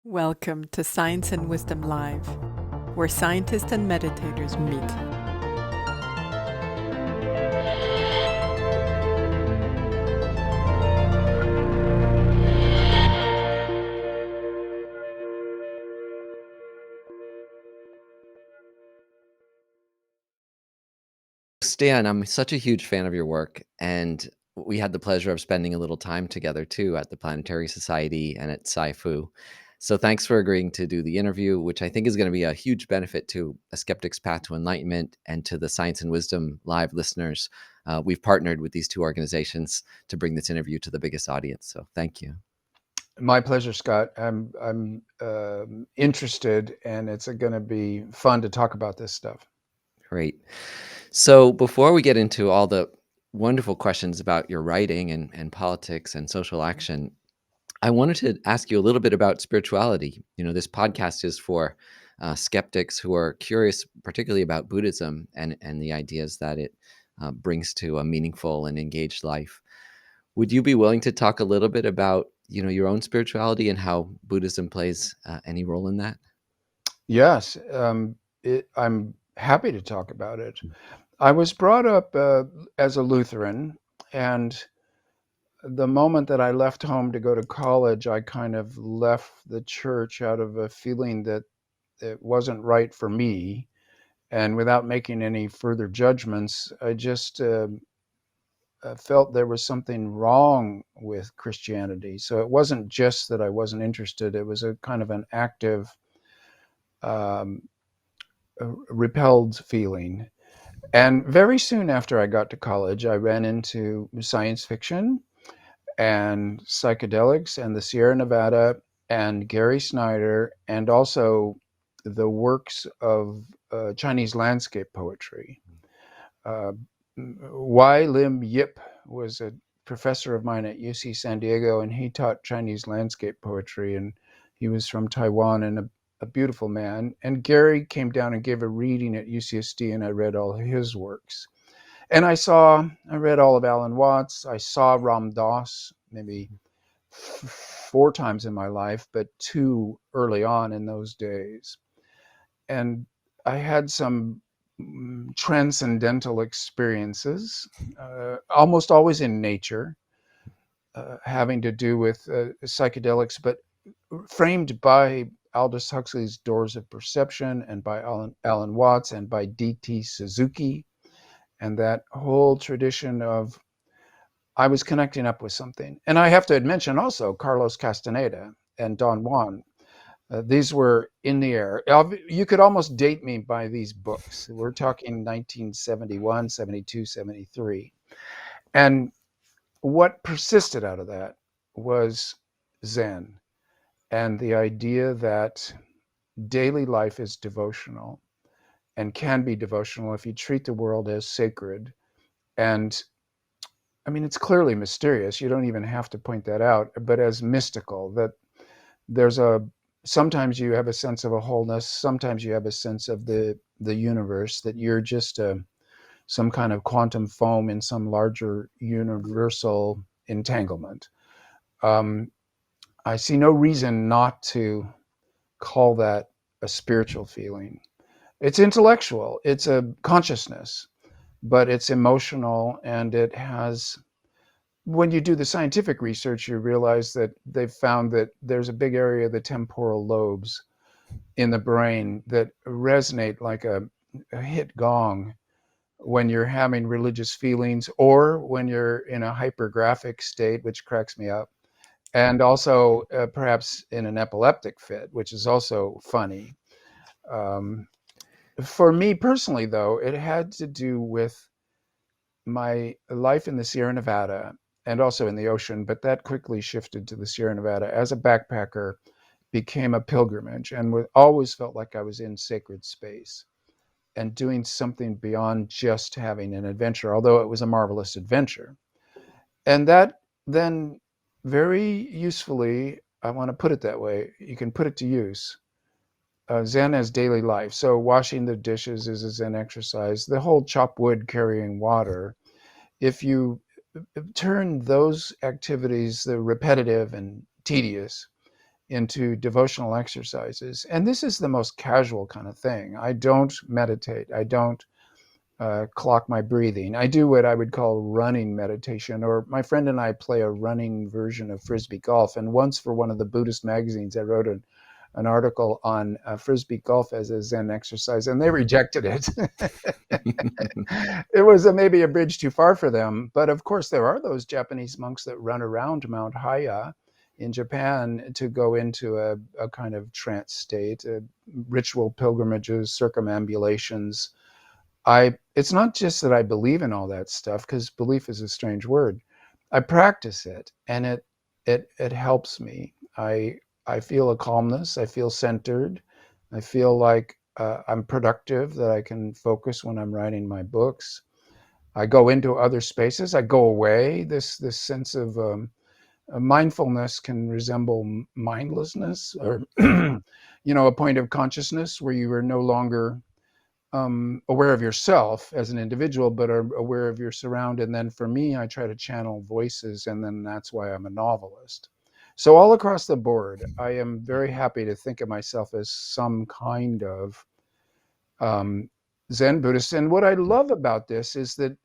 Welcome to Science and Wisdom Live, where scientists and meditators meet. Stan, I'm such a huge fan of your work, and we had the pleasure of spending a little time together too at the Planetary Society and at SciFu. So thanks for agreeing to do the interview, which I think is going to be a huge benefit to A Skeptic's Path to Enlightenment and to the Science and Wisdom Live listeners. We've partnered with these two organizations to bring this interview to the biggest audience, so thank you. My pleasure, Scott. I'm interested, and it's going to be fun to talk about this stuff. Great. So before we get into all the wonderful questions about your writing and politics and social action, I wanted to ask you a little bit about spirituality. You know, this podcast is for skeptics who are curious, particularly about Buddhism and the ideas that it brings to a meaningful and engaged life. Would you be willing to talk a little bit about, your own spirituality and how Buddhism plays any role in that? Yes, I'm happy to talk about it. I was brought up as a Lutheran, and the moment that I left home to go to college, I kind of left the church out of a feeling that it wasn't right for me. And without making any further judgments, I just felt there was something wrong with Christianity. So it wasn't just that I wasn't interested, it was a kind of an active, um, repelled feeling. And very soon after I got to college, I ran into science fiction and psychedelics and the Sierra Nevada and Gary Snyder, and also the works of Chinese landscape poetry. Uh, Y. Lim Yip was a professor of mine at UC San Diego, and he taught Chinese landscape poetry, and he was from Taiwan and a beautiful man. And Gary came down and gave a reading at UCSD, and I read all his works. And I read all of Alan Watts. I saw Ram Dass maybe four times in my life, but two early on in those days. And I had some transcendental experiences, almost always in nature, having to do with psychedelics, but framed by Aldous Huxley's Doors of Perception and by Alan Watts and by D.T. Suzuki, and that whole tradition of I was connecting up with something. And I have to mention also Carlos Castaneda and Don Juan. These were in the air. You could almost date me by these books. We're talking 1971, 72, 73. And what persisted out of that was Zen and the idea that daily life is devotional and can be devotional if you treat the world as sacred. And I mean, it's clearly mysterious. You don't even have to point that out, but as mystical, that there's sometimes you have a sense of a wholeness, sometimes you have a sense of the universe, that you're just some kind of quantum foam in some larger universal entanglement. I see no reason not to call that a spiritual feeling. It's intellectual, it's a consciousness, but it's emotional, and it has, when you do the scientific research, you realize that they've found that there's a big area of the temporal lobes in the brain that resonate like a hit gong when you're having religious feelings or when you're in a hypergraphic state, which cracks me up, and also perhaps in an epileptic fit, which is also funny. Um, for me personally, though, it had to do with my life in the Sierra Nevada and also in the ocean, but that quickly shifted to the Sierra Nevada as a backpacker, became a pilgrimage, and always felt like I was in sacred space and doing something beyond just having an adventure, although it was a marvelous adventure. And that then very usefully, I want to put it that way, you can put it to use. Zen as daily life. So washing the dishes is a Zen exercise. The whole chop wood, carrying water. If you turn those activities, the repetitive and tedious, into devotional exercises. And this is the most casual kind of thing. I don't meditate. I don't clock my breathing. I do what I would call running meditation, or my friend and I play a running version of Frisbee golf. And once for one of the Buddhist magazines, I wrote an article on Frisbee golf as a Zen exercise, and they rejected it. It was maybe a bridge too far for them. But of course, there are those Japanese monks that run around Mount Haya in Japan to go into a kind of trance state, ritual pilgrimages, circumambulations. It's not just that I believe in all that stuff, because belief is a strange word. I practice it, and it helps me. I feel a calmness. I feel centered. I feel like I'm productive, that I can focus when I'm writing my books. I go into other spaces. I go away. This sense of mindfulness can resemble mindlessness, or a point of consciousness where you are no longer aware of yourself as an individual, but are aware of your surround. And then for me, I try to channel voices, and then that's why I'm a novelist. So all across the board, I am very happy to think of myself as some kind of Zen Buddhist. And what I love about this is that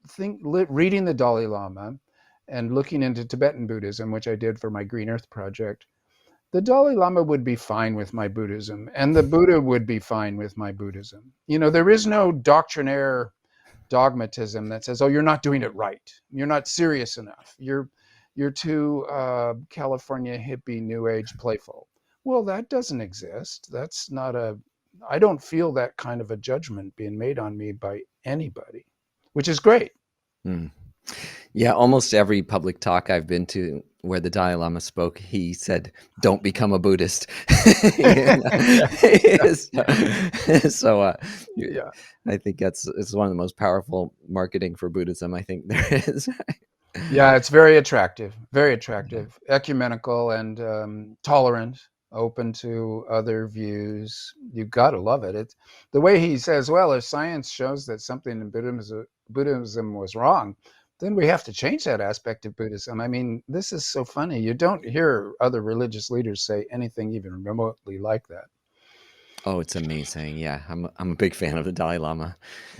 reading the Dalai Lama and looking into Tibetan Buddhism, which I did for my Green Earth project, the Dalai Lama would be fine with my Buddhism, and the Buddha would be fine with my Buddhism. There is no doctrinaire dogmatism that says, "Oh, you're not doing it right. You're not serious enough. You're too California hippie, New Age, playful." Well, that doesn't exist. That's not I don't feel that kind of a judgment being made on me by anybody, which is great. Mm. Yeah, almost every public talk I've been to where the Dalai Lama spoke, he said, "Don't become a Buddhist." So, Yeah. I think it's one of the most powerful marketing for Buddhism I think there is. Yeah, it's very attractive, ecumenical, and tolerant, open to other views. You got to love it. It's the way he says, well, if science shows that something in Buddhism was wrong, then we have to change that aspect of Buddhism. I mean, this is so funny. You don't hear other religious leaders say anything even remotely like that. Oh, it's amazing. Yeah, I'm a big fan of the Dalai Lama.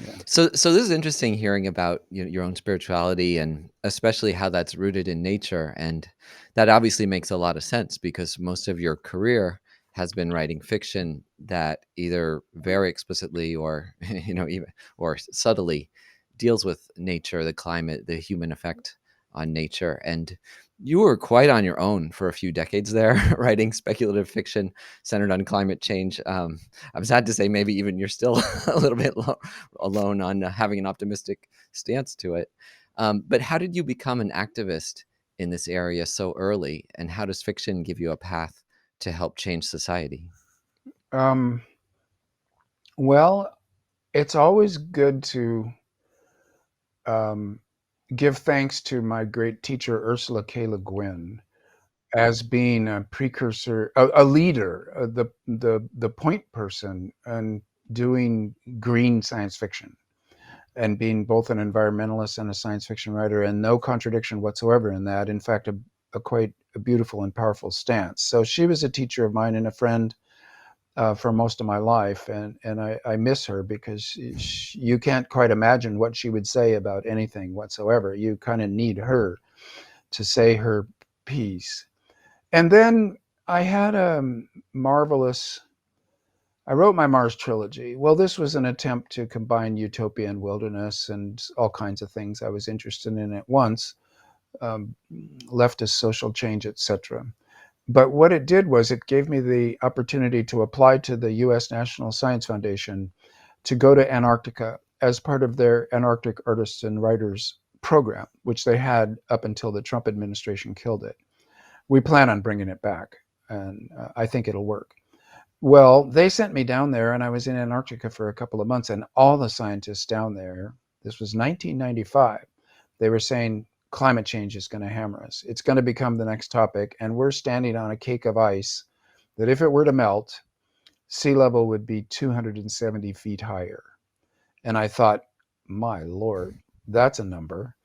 Yeah. So this is interesting hearing about your own spirituality, and especially how that's rooted in nature. And that obviously makes a lot of sense, because most of your career has been writing fiction that either very explicitly or even or subtly deals with nature, the climate, the human effect on nature. And you were quite on your own for a few decades there, writing speculative fiction centered on climate change. I'm sad to say maybe even you're still a little bit alone on having an optimistic stance to it. But how did you become an activist in this area so early? And how does fiction give you a path to help change society? Um, well, it's always good to give thanks to my great teacher, Ursula K. Le Guin, as being a precursor, a leader, the point person, and doing green science fiction, and being both an environmentalist and a science fiction writer, and no contradiction whatsoever in that. In fact, a quite a beautiful and powerful stance. So she was a teacher of mine and a friend for most of my life, and I miss her, because you can't quite imagine what she would say about anything whatsoever. You kind of need her to say her piece. And then I had I wrote my Mars trilogy. Well, this was an attempt to combine utopia and wilderness and all kinds of things I was interested in at once, leftist social change, etc. But what it did was it gave me the opportunity to apply to the U.S. National Science Foundation to go to Antarctica as part of their Antarctic Artists and Writers program, which they had up until the Trump administration killed it. We plan on bringing it back, and I think it'll work. Well, they sent me down there, and I was in Antarctica for a couple of months, and all the scientists down there, this was 1995, they were saying climate change is going to hammer us. It's going to become the next topic, and we're standing on a cake of ice that if it were to melt, sea level would be 270 feet higher. And I thought, my Lord, that's a number.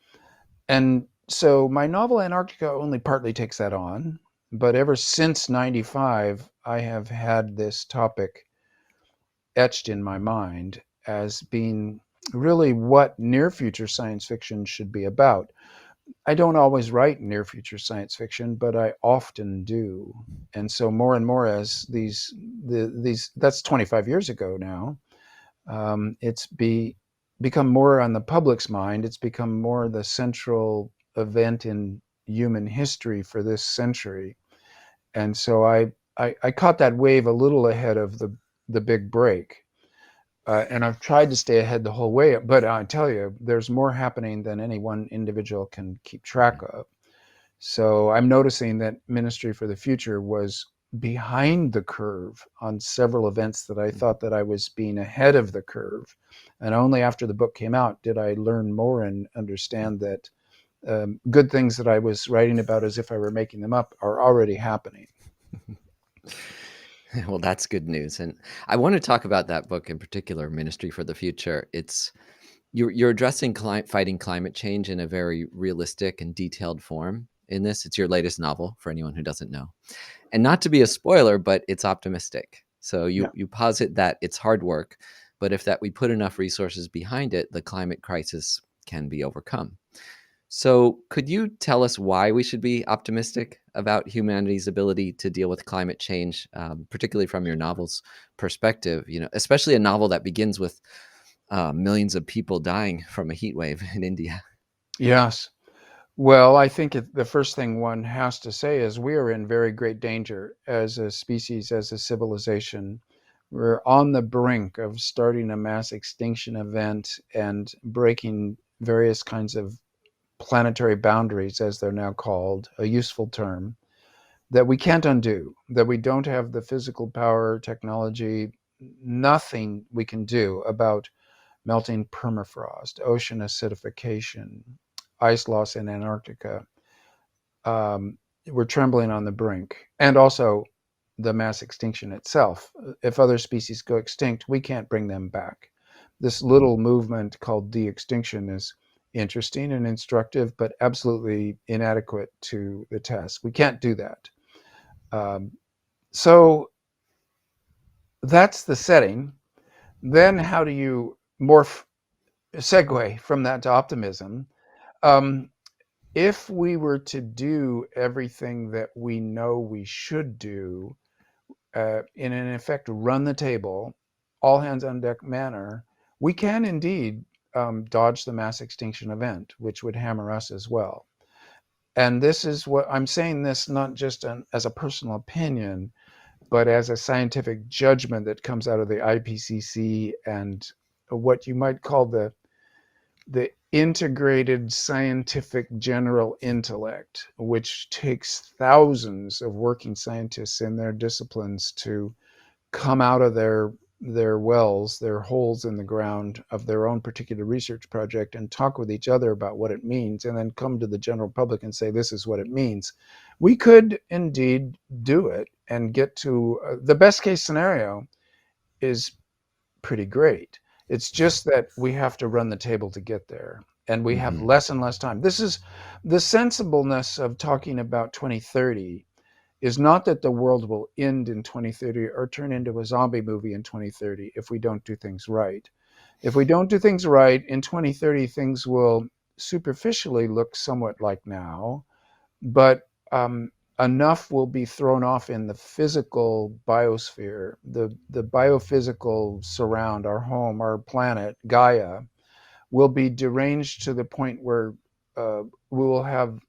And so my novel Antarctica only partly takes that on. But ever since 95, I have had this topic etched in my mind as being really what near future science fiction should be about. I don't always write near future science fiction, but I often do. And so more and more as these that's 25 years ago now, become more on the public's mind. It's become more the central event in human history for this century. And so I caught that wave a little ahead of the big break. And I've tried to stay ahead the whole way. But I tell you, there's more happening than any one individual can keep track of. So I'm noticing that Ministry for the Future was behind the curve on several events that I thought that I was being ahead of the curve. And only after the book came out did I learn more and understand that good things that I was writing about as if I were making them up are already happening. Well, that's good news. And I want to talk about that book in particular, Ministry for the Future. You're addressing fighting climate change in a very realistic and detailed form in this. It's your latest novel, for anyone who doesn't know. And not to be a spoiler, but it's optimistic. So you posit that it's hard work, but if we put enough resources behind it, the climate crisis can be overcome. So could you tell us why we should be optimistic about humanity's ability to deal with climate change, particularly from your novel's perspective, especially a novel that begins with millions of people dying from a heat wave in India? Yes. Well, I think the first thing one has to say is we are in very great danger as a species, as a civilization. We're on the brink of starting a mass extinction event and breaking various kinds of planetary boundaries, as they're now called, a useful term, that we can't undo, that we don't have the physical power, technology, nothing we can do about melting permafrost, ocean acidification, ice loss in Antarctica. We're trembling on the brink. And also the mass extinction itself. If other species go extinct, we can't bring them back. This little movement called de-extinction is interesting and instructive, but absolutely inadequate to the task. We can't do that. So that's the setting. Then how do you segue from that to optimism? If we were to do everything that we know we should do, in effect, run the table, all hands on deck manner, we can indeed dodge the mass extinction event, which would hammer us as well. And this is what I'm saying, this not just as a personal opinion, but as a scientific judgment that comes out of the IPCC and what you might call the integrated scientific general intellect, which takes thousands of working scientists in their disciplines to come out of their wells, their holes in the ground of their own particular research project and talk with each other about what it means, and then come to the general public and say, this is what it means. We could indeed do it and get to the best case scenario is pretty great. It's just that we have to run the table to get there, and we have less and less time. This is the sensibleness of talking about 2030 is not that the world will end in 2030 or turn into a zombie movie in 2030 if we don't do things right. If we don't do things right, in 2030, things will superficially look somewhat like now, but enough will be thrown off in the physical biosphere, the biophysical surround, our home, our planet, Gaia, will be deranged to the point where we will have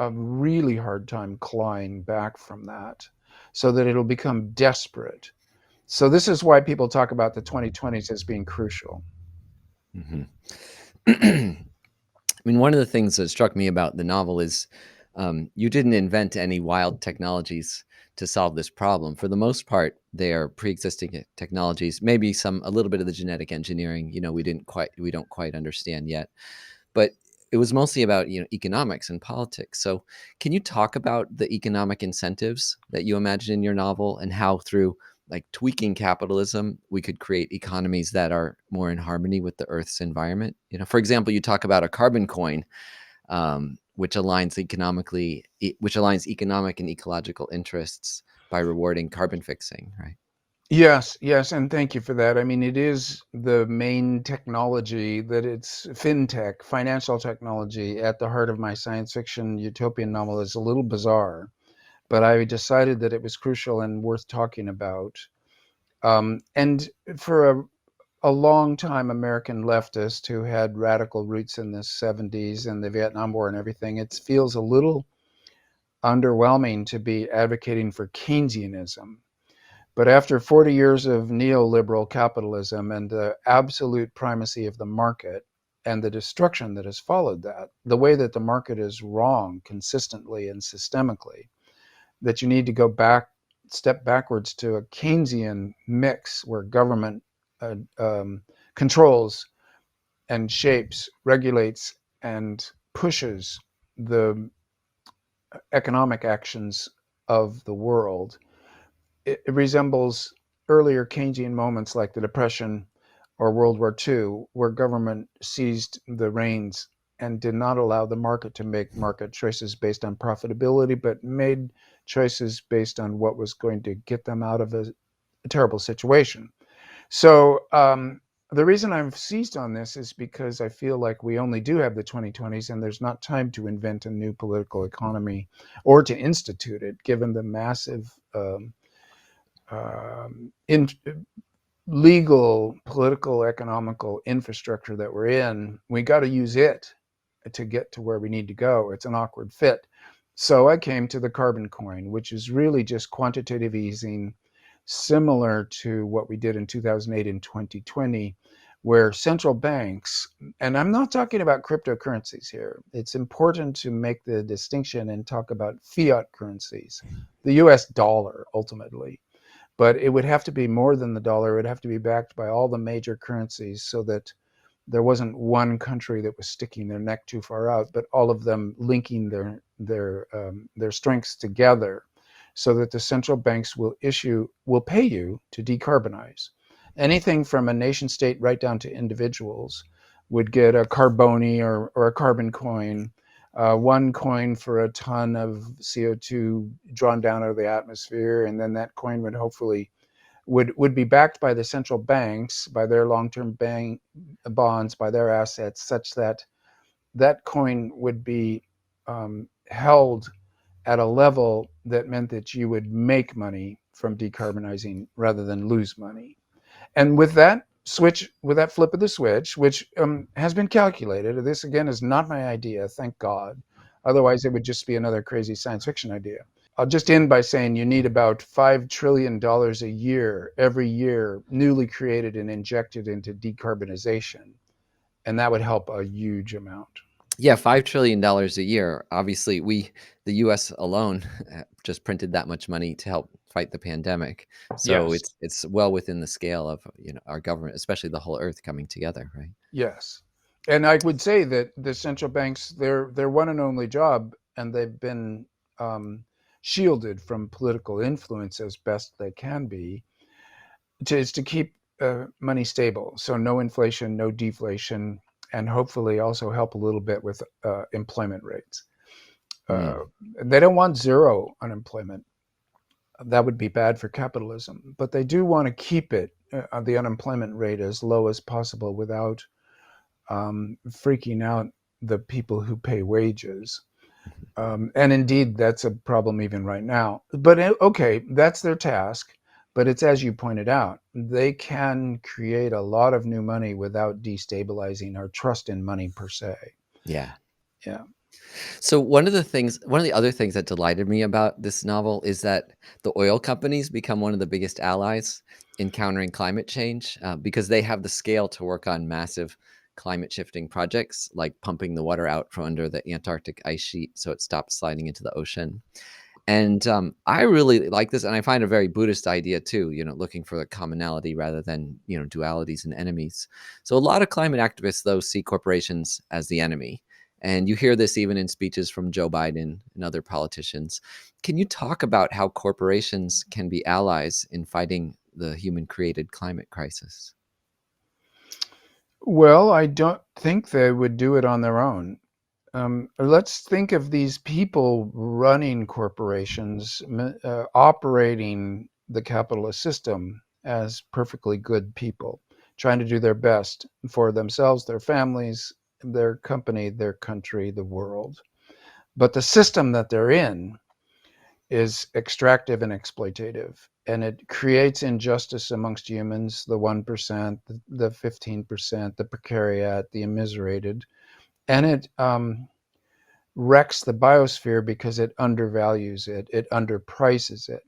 a really hard time clawing back from that, so that it'll become desperate. So this is why people talk about the 2020s as being crucial. I mean, one of the things that struck me about the novel is you didn't invent any wild technologies to solve this problem. For the most part, they are pre-existing technologies, maybe a little bit of the genetic engineering, we don't quite understand yet. But it was mostly about, economics and politics. So can you talk about the economic incentives that you imagine in your novel and how through like tweaking capitalism, we could create economies that are more in harmony with the Earth's environment? For example, you talk about a carbon coin, which aligns economic and ecological interests by rewarding carbon fixing, right? Yes, yes, and thank you for that. I mean, it is the main technology that it's fintech, financial technology, at the heart of my science fiction utopian novel. Is a little bizarre, but I decided that it was crucial and worth talking about. And for a long time, American leftist who had radical roots in the 70s and the Vietnam War and everything, it feels a little underwhelming to be advocating for Keynesianism. But after 40 years of neoliberal capitalism and the absolute primacy of the market and the destruction that has followed that, the way that the market is wrong consistently and systemically, that you need to go back, step backwards to a Keynesian mix where government controls and shapes, regulates, and pushes the economic actions of the world. It resembles earlier Keynesian moments like the Depression or World War II, where government seized the reins and did not allow the market to make market choices based on profitability, but made choices based on what was going to get them out of a terrible situation. So the reason I've seized on this is because I feel like we only do have the 2020s, and there's not time to invent a new political economy or to institute it, given the massive in legal, political, economical infrastructure that we're in. We got to use it to get to where we need to go. It's an awkward fit. So I came to the carbon coin, which is really just quantitative easing, similar to what we did in 2008 and 2020, where central banks, and I'm not talking about cryptocurrencies here. It's important to make the distinction and talk about fiat currencies, the US dollar ultimately. But it would have to be more than the dollar. It would have to be backed by all the major currencies so that there wasn't one country that was sticking their neck too far out, but all of them linking their strengths together, so that the central banks will pay you to decarbonize. Anything from a nation state right down to individuals would get a carboni or a carbon coin, one coin for a ton of CO2 drawn down out of the atmosphere, and then that coin would hopefully would be backed by the central banks, by their long-term bank bonds, by their assets, such that that coin would be held at a level that meant that you would make money from decarbonizing rather than lose money. And with that flip of the switch, which has been calculated, this again is not my idea, thank God. Otherwise, it would just be another crazy science fiction idea. I'll just end by saying you need about $5 trillion a year, every year, newly created and injected into decarbonization. And that would help a huge amount. Yeah, $5 trillion a year. Obviously, the US alone just printed that much money to help fight the pandemic. So Yes. it's well within the scale of our government, especially the whole earth coming together, right? Yes. And I would say that the central banks, their one and only job, and they've been shielded from political influence as best they can be, is to keep money stable. So no inflation, no deflation, and hopefully also help a little bit with employment rates. They don't want zero unemployment. That would be bad for capitalism. But they do want to keep it, the unemployment rate, as low as possible without freaking out the people who pay wages. And indeed, that's a problem even right now. But okay, that's their task. But it's as you pointed out, they can create a lot of new money without destabilizing our trust in money per se. Yeah. Yeah. So one of the other things that delighted me about this novel is that the oil companies become one of the biggest allies in countering climate change because they have the scale to work on massive climate shifting projects, like pumping the water out from under the Antarctic ice sheet so it stops sliding into the ocean. And I really like this, and I find a very Buddhist idea too. Looking for the commonality rather than dualities and enemies. So a lot of climate activists, though, see corporations as the enemy. And you hear this even in speeches from Joe Biden and other politicians. Can you talk about how corporations can be allies in fighting the human-created climate crisis? Well, I don't think they would do it on their own. let's think of these people running corporations, operating the capitalist system as perfectly good people, trying to do their best for themselves, their families, their company, their country, the world. But the system that they're in is extractive and exploitative, and it creates injustice amongst humans, the 1%, the 15%, the precariat, the immiserated, and it wrecks the biosphere because it undervalues it, it underprices it.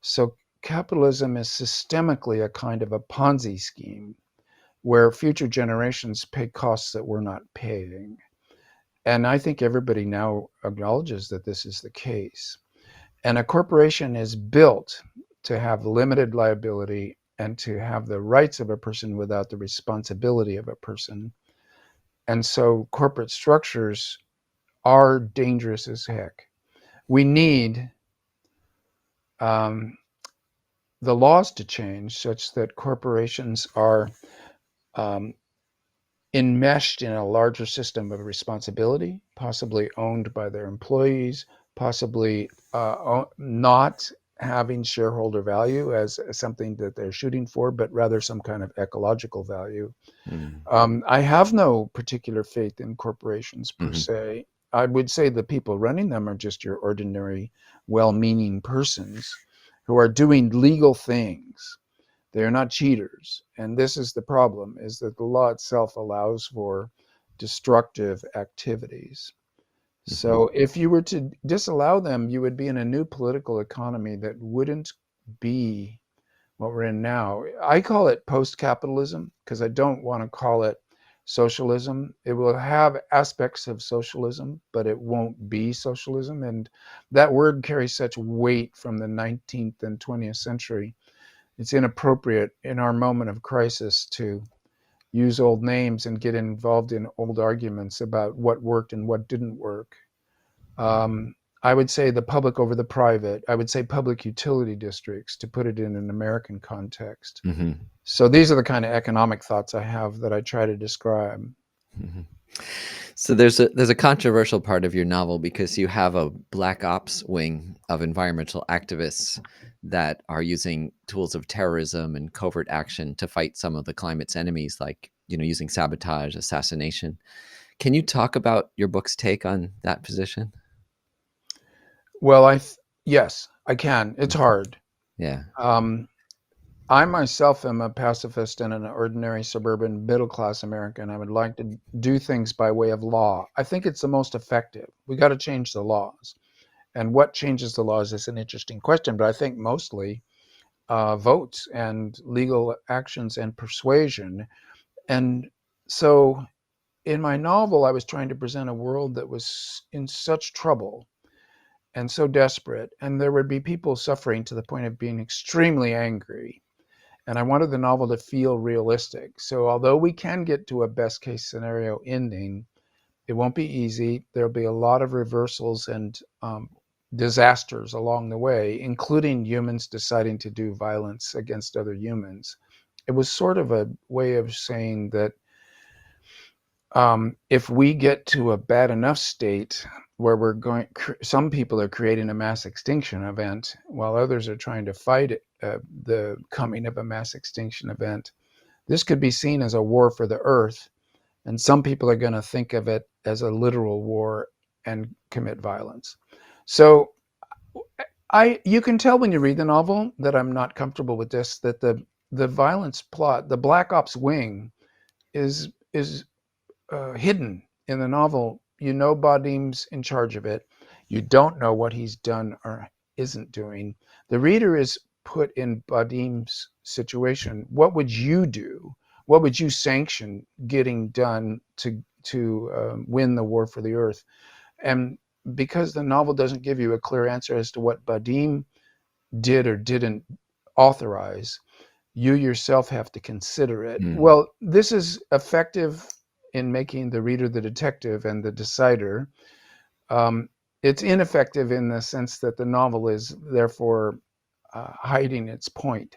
So capitalism is systemically a kind of a Ponzi scheme where future generations pay costs that we're not paying. And I think everybody now acknowledges that this is the case. And a corporation is built to have limited liability and to have the rights of a person without the responsibility of a person. And so corporate structures are dangerous as heck. We need the laws to change such that corporations are um, enmeshed in a larger system of responsibility, possibly owned by their employees, possibly not having shareholder value as something that they're shooting for, but rather some kind of ecological value. I have no particular faith in corporations per se. I would say the people running them are just your ordinary, well-meaning persons who are doing legal things. They are not cheaters. And this is the problem, is that the law itself allows for destructive activities. So if you were to disallow them, you would be in a new political economy that wouldn't be what we're in now. I call it post-capitalism because I don't want to call it socialism. It will have aspects of socialism, but it won't be socialism. And that word carries such weight from the 19th and 20th century. It's inappropriate in our moment of crisis to use old names and get involved in old arguments about what worked and what didn't work. I would say the public over the private. I would say public utility districts, to put it in an American context. So these are the kind of economic thoughts I have that I try to describe. So there's a controversial part of your novel because you have a black ops wing of environmental activists that are using tools of terrorism and covert action to fight some of the climate's enemies, like, using sabotage, assassination. Can you talk about your book's take on that position? Well, yes, I can. It's hard. Yeah. I myself am a pacifist and an ordinary suburban middle-class American. I would like to do things by way of law. I think it's the most effective. We got to change the laws. And what changes the laws is an interesting question, but I think mostly votes and legal actions and persuasion. And so in my novel, I was trying to present a world that was in such trouble and so desperate, and there would be people suffering to the point of being extremely angry. And I wanted the novel to feel realistic. So although we can get to a best case scenario ending, it won't be easy. There'll be a lot of reversals and disasters along the way, including humans deciding to do violence against other humans. It was sort of a way of saying that if we get to a bad enough state where some people are creating a mass extinction event while others are trying to fight the coming of a mass extinction event, this could be seen as a war for the earth. And some people are going to think of it as a literal war and commit violence. So you can tell when you read the novel that I'm not comfortable with this, that the violence plot, the Black Ops wing, is hidden in the novel. Badim's in charge of it. You don't know what he's done or isn't doing. The reader is put in Badim's situation. What would you do? What would you sanction getting done to win the war for the earth? And because the novel doesn't give you a clear answer as to what Badim did or didn't authorize, you yourself have to consider it. Well, this is effective in making the reader the detective and the decider. It's ineffective in the sense that the novel is therefore hiding its point.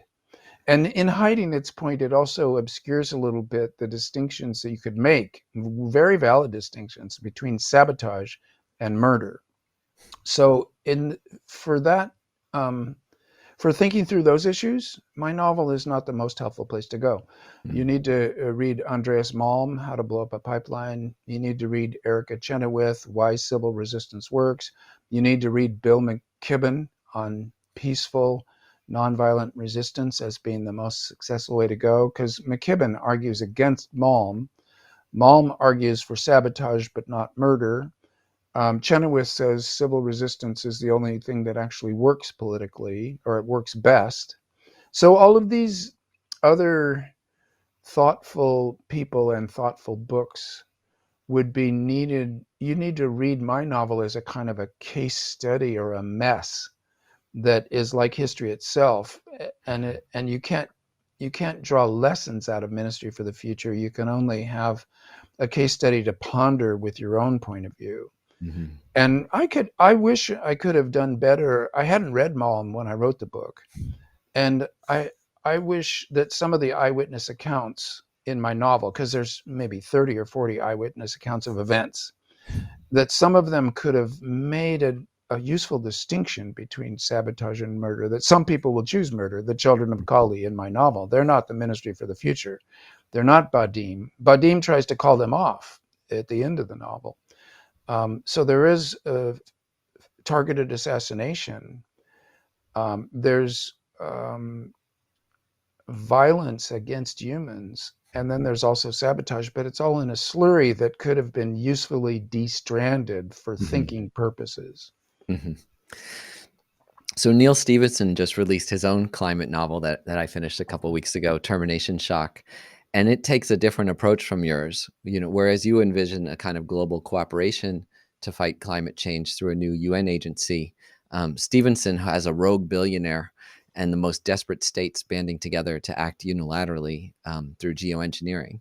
And in hiding its point, it also obscures a little bit the distinctions that you could make, very valid distinctions between sabotage and murder. So for that, um, for thinking through those issues, my novel is not the most helpful place to go. You need to read Andreas Malm, How to Blow Up a Pipeline. You need to read Erica Chenoweth, Why Civil Resistance Works. You need to read Bill McKibben on peaceful, nonviolent resistance as being the most successful way to go, because McKibben argues against Malm. Malm argues for sabotage but not murder. Chenoweth says civil resistance is the only thing that actually works politically, or it works best. So all of these other thoughtful people and thoughtful books would be needed. You need to read my novel as a kind of a case study or a mess that is like history itself, and you can't draw lessons out of Ministry for the Future. You can only have a case study to ponder with your own point of view. Mm-hmm. And I wish I could have done better. I hadn't read Malm when I wrote the book. And I wish that some of the eyewitness accounts in my novel, because there's maybe 30 or 40 eyewitness accounts of events, that some of them could have made a useful distinction between sabotage and murder, that some people will choose murder. The children of Kali in my novel, they're not the Ministry for the Future. They're not Badim. Badim tries to call them off at the end of the novel. So there is a targeted assassination. There's violence against humans, and then there's also sabotage, but it's all in a slurry that could have been usefully de-stranded for thinking purposes. Mm-hmm. So Neil Stephenson just released his own climate novel that I finished a couple of weeks ago, Termination Shock. And it takes a different approach from yours, whereas you envision a kind of global cooperation to fight climate change through a new UN agency. Stevenson has a rogue billionaire and the most desperate states banding together to act unilaterally through geoengineering.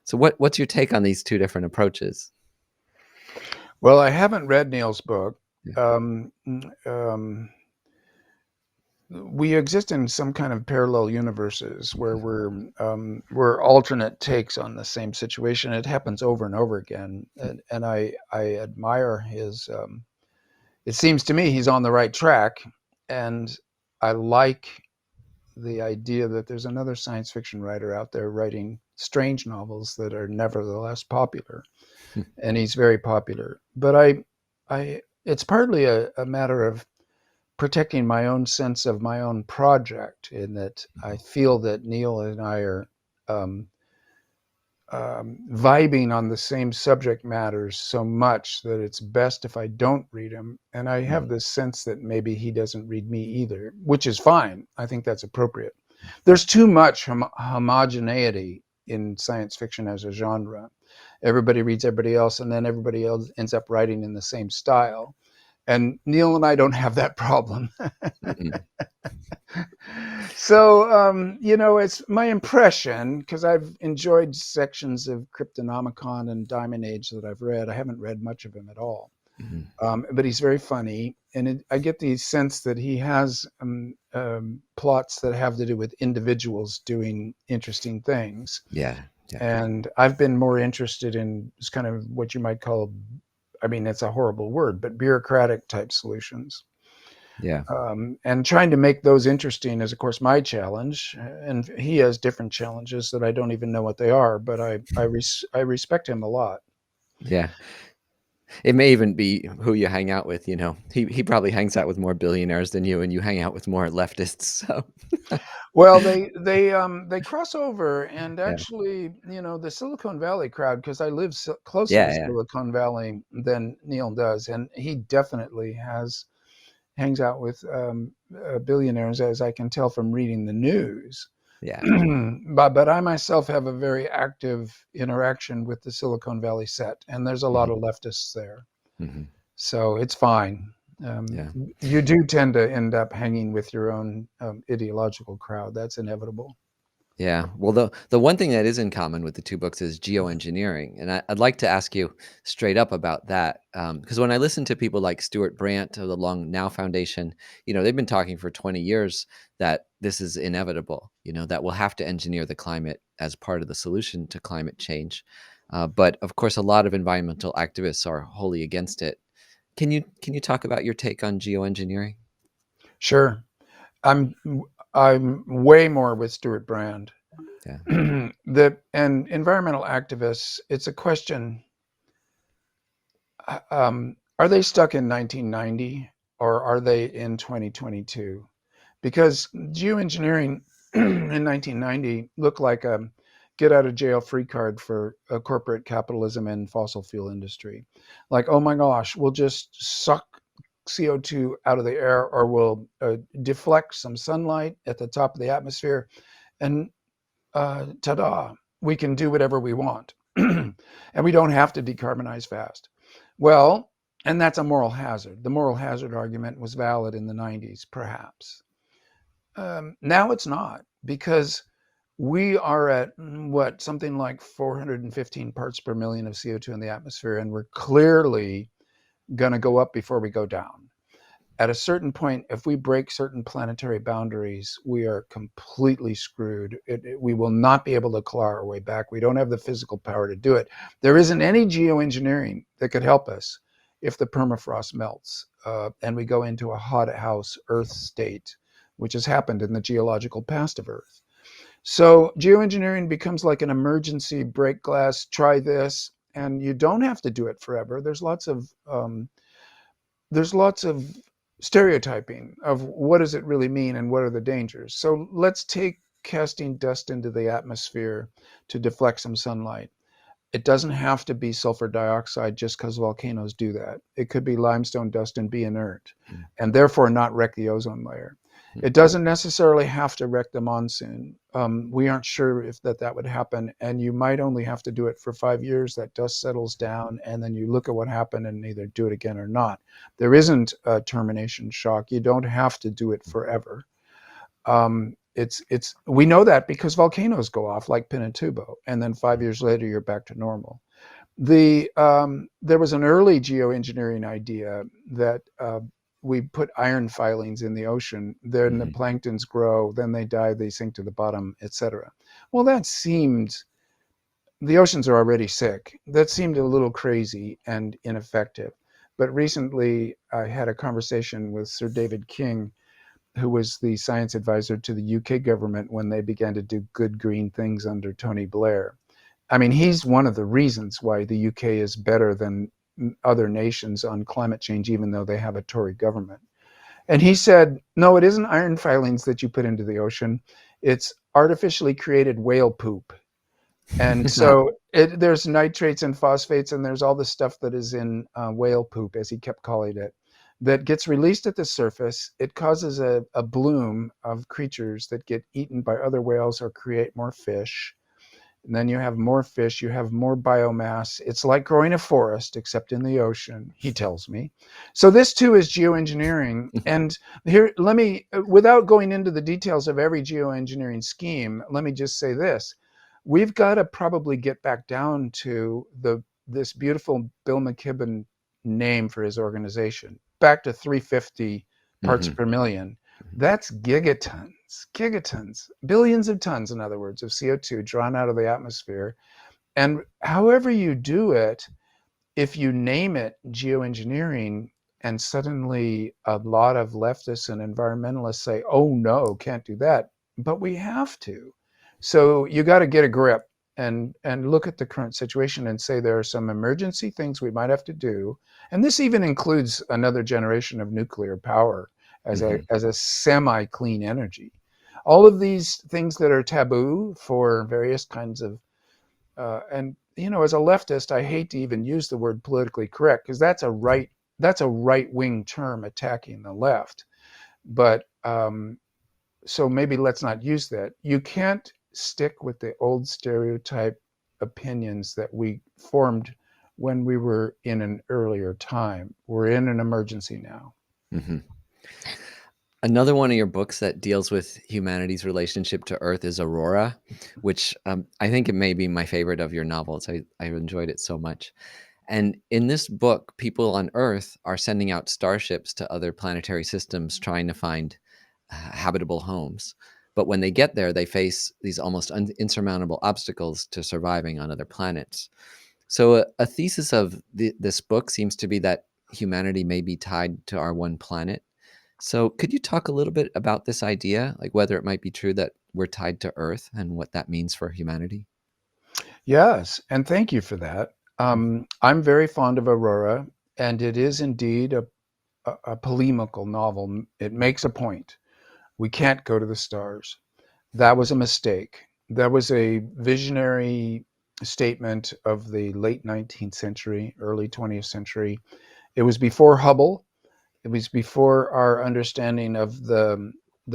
So what's your take on these two different approaches? Well, I haven't read Neil's book. Yeah. We exist in some kind of parallel universes where we're alternate takes on the same situation. It happens over and over again, and I admire his. It seems to me he's on the right track, and I like the idea that there's another science fiction writer out there writing strange novels that are nevertheless popular, and he's very popular. But it's partly a matter of protecting my own sense of my own project, in that I feel that Neil and I are vibing on the same subject matters so much that it's best if I don't read him. And I have this sense that maybe he doesn't read me either, which is fine. I think that's appropriate. There's too much homogeneity in science fiction as a genre. Everybody reads everybody else, and then everybody else ends up writing in the same style. And Neil and I don't have that problem. So, it's my impression, because I've enjoyed sections of Cryptonomicon and Diamond Age that I've read. I haven't read much of him at all. But he's very funny. And I get the sense that he has plots that have to do with individuals doing interesting things. Yeah. And I've been more interested in kind of what you might call, it's a horrible word, but bureaucratic type solutions. Yeah. And trying to make those interesting is, of course, my challenge. And he has different challenges that I don't even know what they are, but I respect him a lot. Yeah. It may even be who you hang out with. He probably hangs out with more billionaires than you, and you hang out with more leftists. So, well, they cross over, and actually, the Silicon Valley crowd, because I live closer to Silicon Valley than Neil does, and he definitely hangs out with billionaires, as I can tell from reading the news. Yeah. But I myself have a very active interaction with the Silicon Valley set, and there's a lot of leftists there. So it's fine. You do tend to end up hanging with your own ideological crowd. That's inevitable. Yeah. Well, the one thing that is in common with the two books is geoengineering, and I'd like to ask you straight up about that, because when I listen to people like Stuart Brandt of the Long Now Foundation, they've been talking for 20 years that this is inevitable. That we'll have to engineer the climate as part of the solution to climate change. But of course, a lot of environmental activists are wholly against it. Can you talk about your take on geoengineering? Sure. I'm I'm way more with Stuart Brand. Yeah. And environmental activists, it's a question, are they stuck in 1990 or are they in 2022? Because geoengineering in 1990 looked like a get out of jail free card for corporate capitalism and fossil fuel industry. Like, oh my gosh, we'll just suck CO2 out of the air, or we'll deflect some sunlight at the top of the atmosphere, and ta-da, we can do whatever we want. And we don't have to decarbonize fast. Well, and that's a moral hazard. The moral hazard argument was valid in the 90s, perhaps. Now it's not, because we are at something like 415 parts per million of CO2 in the atmosphere, and we're clearly going to go up before we go down. At a certain point, if we break certain planetary boundaries, we are completely screwed. We will not be able to claw our way back. We don't have the physical power to do it. There isn't any geoengineering that could help us if the permafrost melts and we go into a hothouse Earth state, which has happened in the geological past of Earth. So geoengineering becomes like an emergency break glass, try this, and you don't have to do it forever. There's lots of stereotyping of what does it really mean and what are the dangers. So let's take casting dust into the atmosphere to deflect some sunlight. It doesn't have to be sulfur dioxide just because volcanoes do that. It could be limestone dust and be inert, and therefore not wreck the ozone layer. It doesn't necessarily have to wreck the monsoon. We aren't sure if that would happen, and you might only have to do it for 5 years. That dust settles down, and then you look at what happened and either do it again or not. There isn't a termination shock. You don't have to do it forever. We know that because volcanoes go off like Pinatubo, and then 5 years later you're back to normal. There was an early geoengineering idea that we put iron filings in the ocean, then the planktons grow, then they die, they sink to the bottom, etc. Well, the oceans are already sick. That seemed a little crazy and ineffective. But recently I had a conversation with Sir David King, who was the science advisor to the UK government when they began to do good green things under Tony Blair. I mean, he's one of the reasons why the UK is better than other nations on climate change, even though they have a Tory government. And he said, no, it isn't iron filings that you put into the ocean. It's artificially created whale poop. And so there's nitrates and phosphates, and there's all the stuff that is in whale poop, as he kept calling it, that gets released at the surface. It causes a bloom of creatures that get eaten by other whales or create more fish. And then you have more fish, you have more biomass. It's like growing a forest, except in the ocean, he tells me. So this too is geoengineering. And here, without going into the details of every geoengineering scheme, let me just say this. We've got to probably get back down to this beautiful Bill McKibben name for his organization, back to 350 parts per million. That's gigatons, billions of tons, in other words, of CO2 drawn out of the atmosphere. And however you do it, if you name it geoengineering, and suddenly a lot of leftists and environmentalists say, oh no, can't do that, but we have to. So you got to get a grip and look at the current situation and say there are some emergency things we might have to do. And this even includes another generation of nuclear power as a semi-clean energy. All of these things that are taboo for various kinds of, and as a leftist, I hate to even use the word politically correct, because that's a right-wing term attacking the left. But so maybe let's not use that. You can't stick with the old stereotype opinions that we formed when we were in an earlier time. We're in an emergency now. Another one of your books that deals with humanity's relationship to Earth is Aurora, which I think it may be my favorite of your novels. I enjoyed it so much. And in this book, people on Earth are sending out starships to other planetary systems trying to find habitable homes. But when they get there, they face these almost insurmountable obstacles to surviving on other planets. So, a thesis of this book seems to be that humanity may be tied to our one planet. So, could you talk a little bit about this idea, like whether it might be true that we're tied to Earth and what that means for humanity? Yes, and thank you for that. I'm very fond of Aurora, and it is indeed a polemical novel. It makes a point. We can't go to the stars. That was a mistake. That was a visionary statement of the late 19th century, early 20th century. It was before Hubble. It was before our understanding of the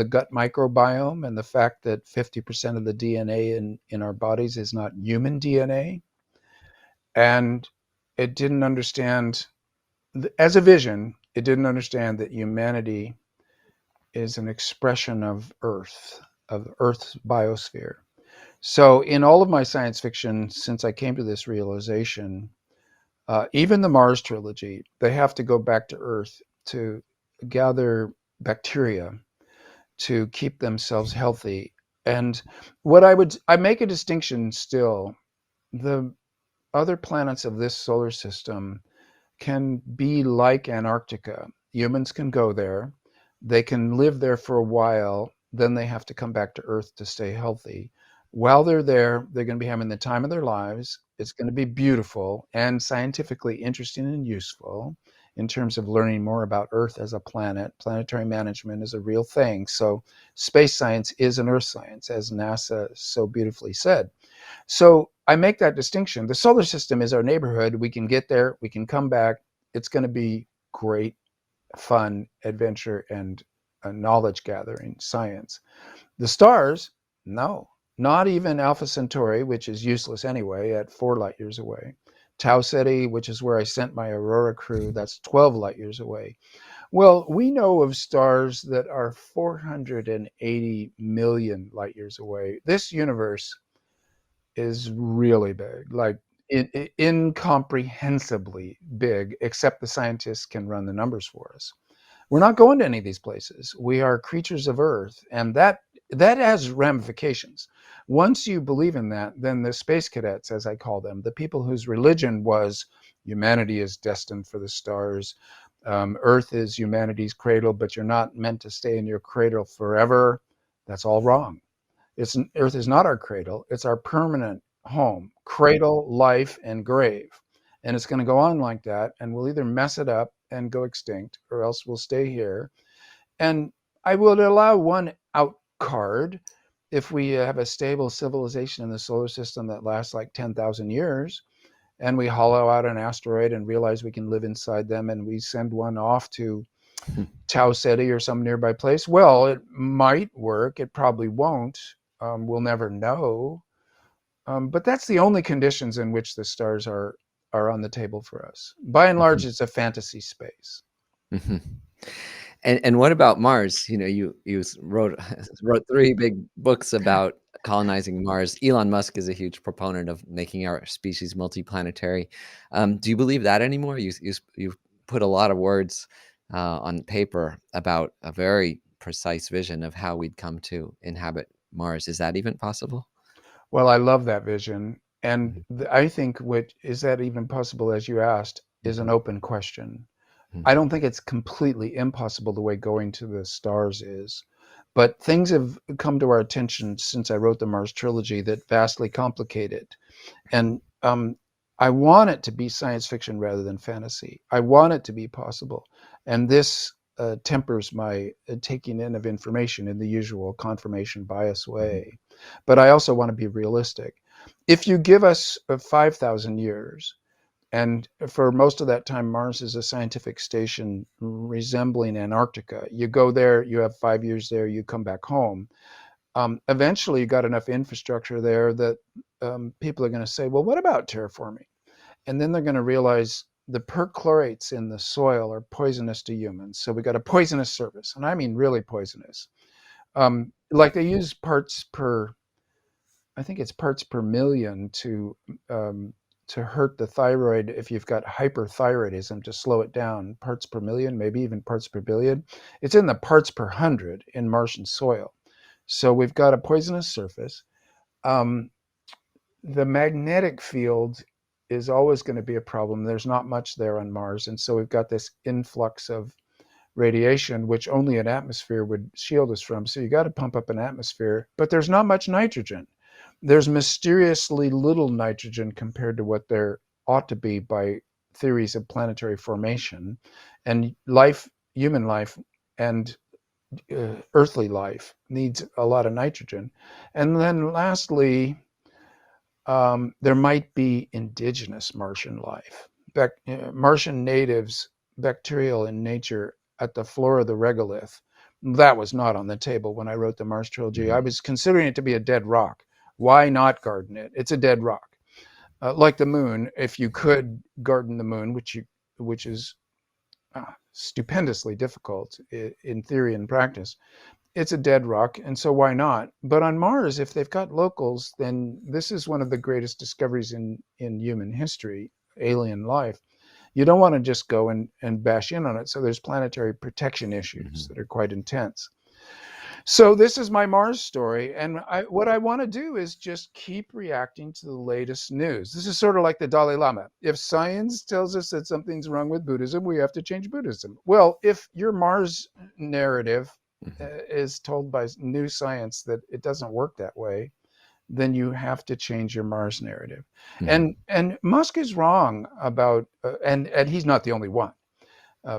gut microbiome and the fact that 50% of the DNA in our bodies is not human DNA. And it didn't understand, as a vision, it didn't understand that humanity is an expression of Earth's biosphere. So, in all of my science fiction, since I came to this realization, even the Mars trilogy, they have to go back to Earth to gather bacteria to keep themselves healthy. And I make a distinction still. The other planets of this solar system can be like Antarctica. Humans can go there, they can live there for a while, then they have to come back to Earth to stay healthy. While they're there, they're going to be having the time of their lives. It's going to be beautiful and scientifically interesting and useful in terms of learning more about Earth as a planet. Planetary management is a real thing. So, space science is an Earth science, as NASA so beautifully said. So I make that distinction. The solar system is our neighborhood. We can get there, we can come back. It's going to be great, fun, adventure, and knowledge gathering science. The stars, no, not even Alpha Centauri, which is useless anyway, at 4 light years away. Tau Ceti, which is where I sent my Aurora crew, that's 12 light years away. Well, we know of stars that are 480 million light years away. This universe is really big, like incomprehensibly big, except the scientists can run the numbers for us. We're not going to any of these places. We are creatures of Earth, and that has ramifications. Once you believe in that, then the space cadets, as I call them, the people whose religion was humanity is destined for the stars, Earth is humanity's cradle, but you're not meant to stay in your cradle forever. That's all wrong. Earth is not our cradle. It's our permanent home, cradle, life, and grave. And it's going to go on like that. And we'll either mess it up and go extinct, or else we'll stay here. And I will allow one out card. If we have a stable civilization in the solar system that lasts like 10,000 years, and we hollow out an asteroid and realize we can live inside them, and we send one off to Tau Ceti or some nearby place, well, it might work. It probably won't. We'll never know. But that's the only conditions in which the stars are on the table for us. By and large, it's a fantasy space. Mhm. And what about Mars? You wrote wrote 3 big books about colonizing Mars. Elon Musk is a huge proponent of making our species multiplanetary. Do you believe that anymore? You've put a lot of words on paper about a very precise vision of how we'd come to inhabit Mars. Is that even possible? Well, I love that vision. And Mhm, I think what is that even possible, as you asked, is an mhm, open question. mhm, I don't think it's completely impossible the way going to the stars is. But things have come to our attention since I wrote the Mars trilogy that vastly complicate it. And I want it to be science fiction rather than fantasy. I want it to be possible. And this tempers my taking in of information in the usual confirmation bias mhm, way. But I also want to be realistic. If you give us 5,000 years, and for most of that time, Mars is a scientific station resembling Antarctica. You go there, you have 5 years there, you come back home. Eventually, you got enough infrastructure there that people are going to say, well, what about terraforming? And then they're going to realize the perchlorates in the soil are poisonous to humans. So we got a poisonous surface, and I mean really poisonous. Like they use I think it's parts per million to hurt the thyroid if you've got hyperthyroidism, to slow it down. Parts per million, maybe even parts per billion. It's in the parts per hundred in Martian soil. So we've got a poisonous surface. Um, the magnetic field is always going to be a problem. There's not much there on Mars. And so we've got this influx of radiation, which only an atmosphere would shield us from. So you got to pump up an atmosphere, but there's not much nitrogen. There's mysteriously little nitrogen compared to what there ought to be by theories of planetary formation. And life, human life, and earthly life needs a lot of nitrogen. And then lastly, there might be indigenous Martian life. Martian natives, bacterial in nature, at the floor of the regolith. That was not on the table when I wrote the Mars trilogy. I was considering it to be a dead rock. Why not garden it? It's a dead rock. Like the moon, if you could garden the moon, which is stupendously difficult in theory and practice, it's a dead rock, and so why not? But on Mars, if they've got locals, then this is one of the greatest discoveries in human history, alien life. You don't want to just go and bash in on it. So there's planetary protection issues that are quite intense. So this is my Mars story. And what I want to do is just keep reacting to the latest news. This is sort of like the Dalai Lama. If science tells us that something's wrong with Buddhism, we have to change Buddhism. Well, if your Mars narrative is told by new science that it doesn't work that way, then you have to change your Mars narrative. And Musk is wrong about, and he's not the only one.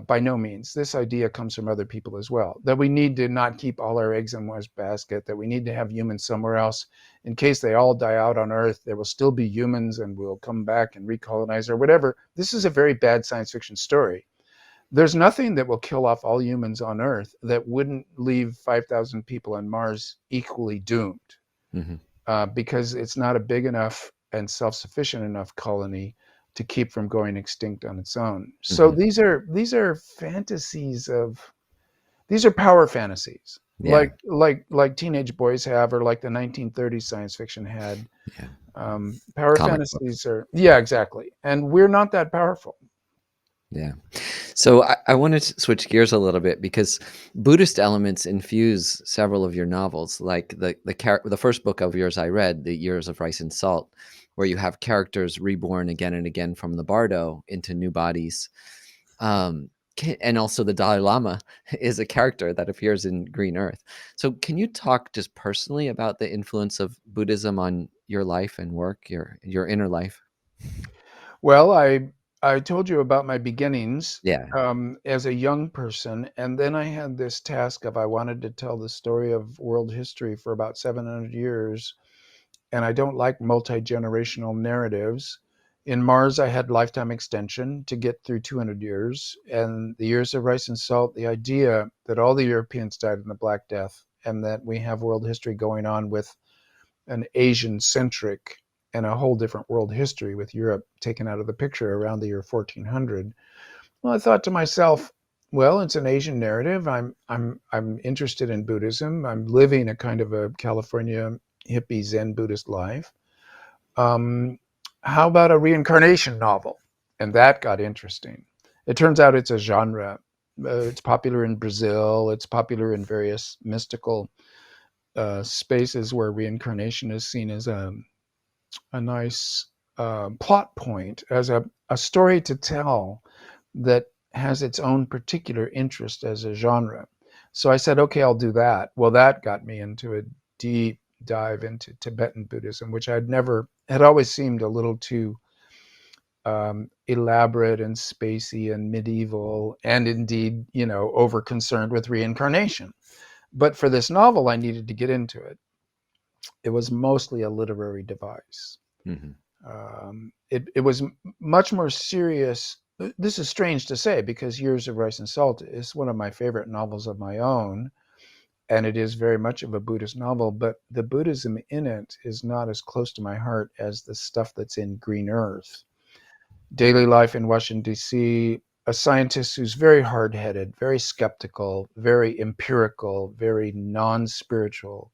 By no means. This idea comes from other people as well, that we need to not keep all our eggs in one basket, that we need to have humans somewhere else. In case they all die out on Earth, there will still be humans and we'll come back and recolonize or whatever. This is a very bad science fiction story. There's nothing that will kill off all humans on Earth that wouldn't leave 5,000 people on Mars equally doomed, because it's not a big enough and self-sufficient enough colony to keep from going extinct on its own. So these are fantasies these are power fantasies, like teenage boys have, or like the 1930s science fiction had. Power fantasies are, exactly. And we're not that powerful. Yeah. So I want to switch gears a little bit, because Buddhist elements infuse several of your novels, like the first book of yours I read, The Years of Rice and Salt, where you have characters reborn again and again from the bardo into new bodies. And also the Dalai Lama is a character that appears in Green Earth. So can you talk just personally about the influence of Buddhism on your life and work, your inner life? Well, I told you about my beginnings Yeah. as a young person, and then I had this task of I wanted to tell the story of world history for about 700 years, and I don't like multi-generational narratives. In Mars, I had lifetime extension to get through 200 years, and The Years of Rice and Salt, the idea that all the Europeans died in the Black Death, and that we have world history going on with an Asian-centric and a whole different world history with Europe taken out of the picture around the year 1400. Well, I thought to myself, well, it's an Asian narrative. I'm interested in Buddhism. I'm living a kind of a California hippie Zen Buddhist life. How about a reincarnation novel? And that got interesting. It turns out it's a genre. It's popular in Brazil. It's popular in various mystical spaces where reincarnation is seen as a nice plot point, as a story to tell that has its own particular interest as a genre. So I said, okay, I'll do that. Well, that got me into a deep dive into Tibetan Buddhism, which had always seemed a little too elaborate and spacey and medieval, and indeed, over concerned with reincarnation. But for this novel, I needed to get into it. It was mostly a literary device. It was much more serious. This is strange to say, because Years of Rice and Salt is one of my favorite novels of my own, and it is very much of a Buddhist novel, but the Buddhism in it is not as close to my heart as the stuff that's in Green Earth. daily life in Washington, D.C., a scientist who's very hard-headed, very skeptical, very empirical, very non-spiritual,